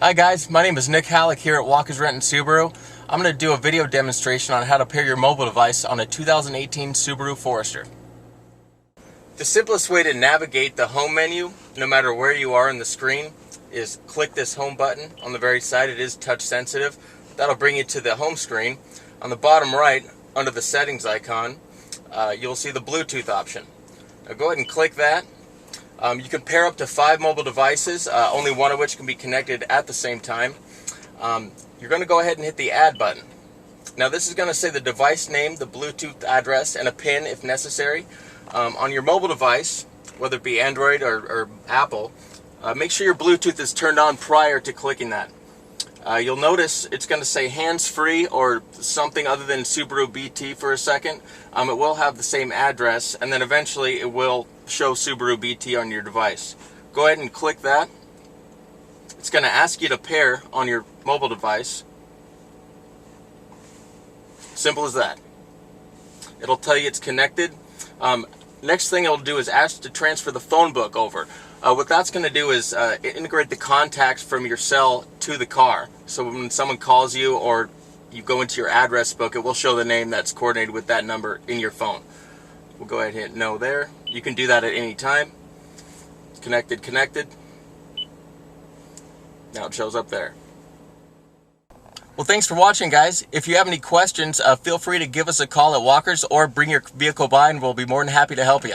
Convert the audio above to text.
Hi guys, my name is Nick Halleck here at Walker's Renton Subaru. I'm going to do a video demonstration on how to pair your mobile device on a 2018 Subaru Forester. The simplest way to navigate the home menu, no matter where you are in the screen, is click this home button on the very side. It is touch sensitive. That'll bring you to the home screen. On the bottom right, under the settings icon, you'll see the Bluetooth option. Now go ahead and click that. You can pair up to 5 mobile devices, only one of which can be connected at the same time. You're going to go ahead and hit the Add button. Now this is going to say the device name, the Bluetooth address, and a PIN if necessary. On your mobile device, whether it be Android or Apple, make sure your Bluetooth is turned on prior to clicking that. You'll notice it's going to say hands-free or something other than Subaru BT for a second. It will have the same address, and then eventually it will show Subaru BT on your device. Go ahead and click that. It's going to ask you to pair on your mobile device. Simple as that. It'll tell you it's connected. Next thing it'll do is ask to transfer the phone book over. What that's going to do is integrate the contacts from your cell to the car. So when someone calls you or you go into your address book, it will show the name that's coordinated with that number in your phone. We'll go ahead and hit no there. You can do that at any time. Connected, connected. Now it shows up there. Well, thanks for watching, guys. If you have any questions, feel free to give us a call at Walker's or bring your vehicle by and we'll be more than happy to help you.